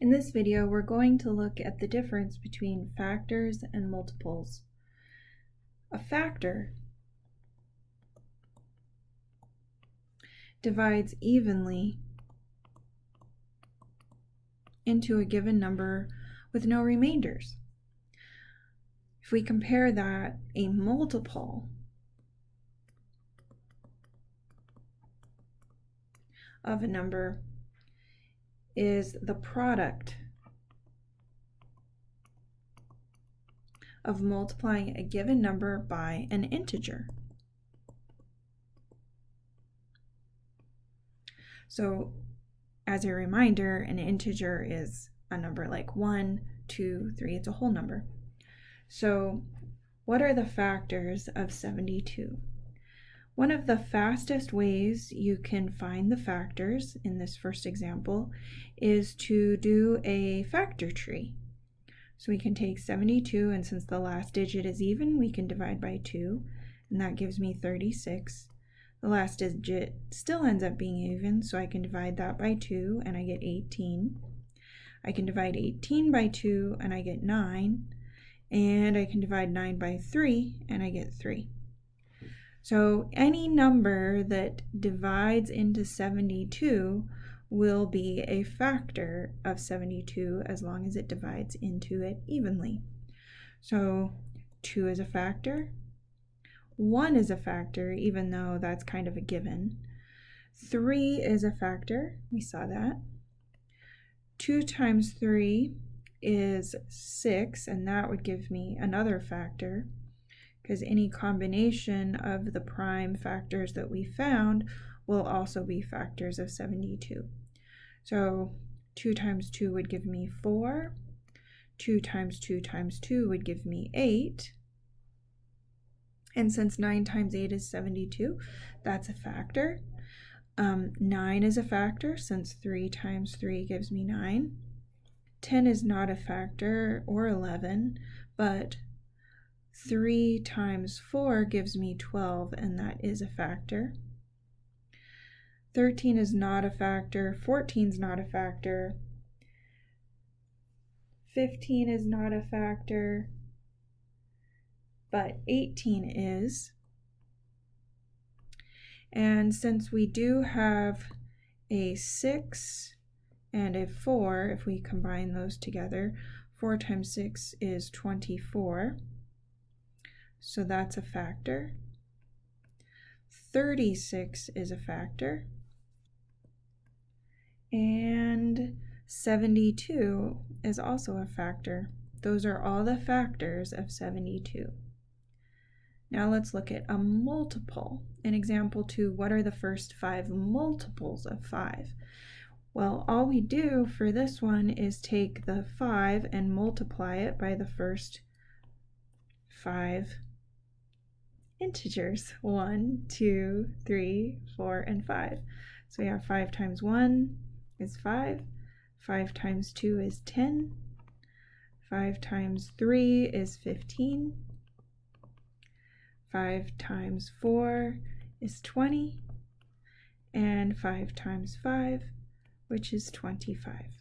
In this video, we're going to look at the difference between factors and multiples. A factor divides evenly into a given number with no remainders. If we compare that, a multiple of a number is the product of multiplying a given number by an integer. So, as a reminder, an integer is a number like 1, 2, 3, it's a whole number. So, what are the factors of 72? One of the fastest ways you can find the factors in this first example is to do a factor tree. So we can take 72, and since the last digit is even, we can divide by 2, and that gives me 36. The last digit still ends up being even, so I can divide that by 2, and I get 18. I can divide 18 by 2, and I get 9. And I can divide 9 by 3, and I get 3. So any number that divides into 72 will be a factor of 72 as long as it divides into it evenly. So 2 is a factor, 1 is a factor, even though that's kind of a given. 3 is a factor, we saw that. 2 times 3 is 6, and that would give me another factor, because any combination of the prime factors that we found will also be factors of 72. So 2 times 2 would give me 4. 2 times 2 times 2 would give me 8. And since 9 times 8 is 72, that's a factor. 9 is a factor, since 3 times 3 gives me 9. 10 is not a factor, or 11, but 3 times 4 gives me 12, and that is a factor. 13 is not a factor, 14 is not a factor, 15 is not a factor, but 18 is. And since we do have a 6 and a 4, if we combine those together, 4 times 6 is 24. So that's a factor. 36 is a factor. And 72 is also a factor. Those are all the factors of 72. Now let's look at a multiple. In example 2, what are the first 5 multiples of 5? Well, all we do for this one is take the 5 and multiply it by the first 5 integers, 1, 2, 3, 4, and 5. So we have 5 times 1 is 5, 5 times 2 is 10, 5 times 3 is 15, 5 times 4 is 20, and 5 times 5, which is 25.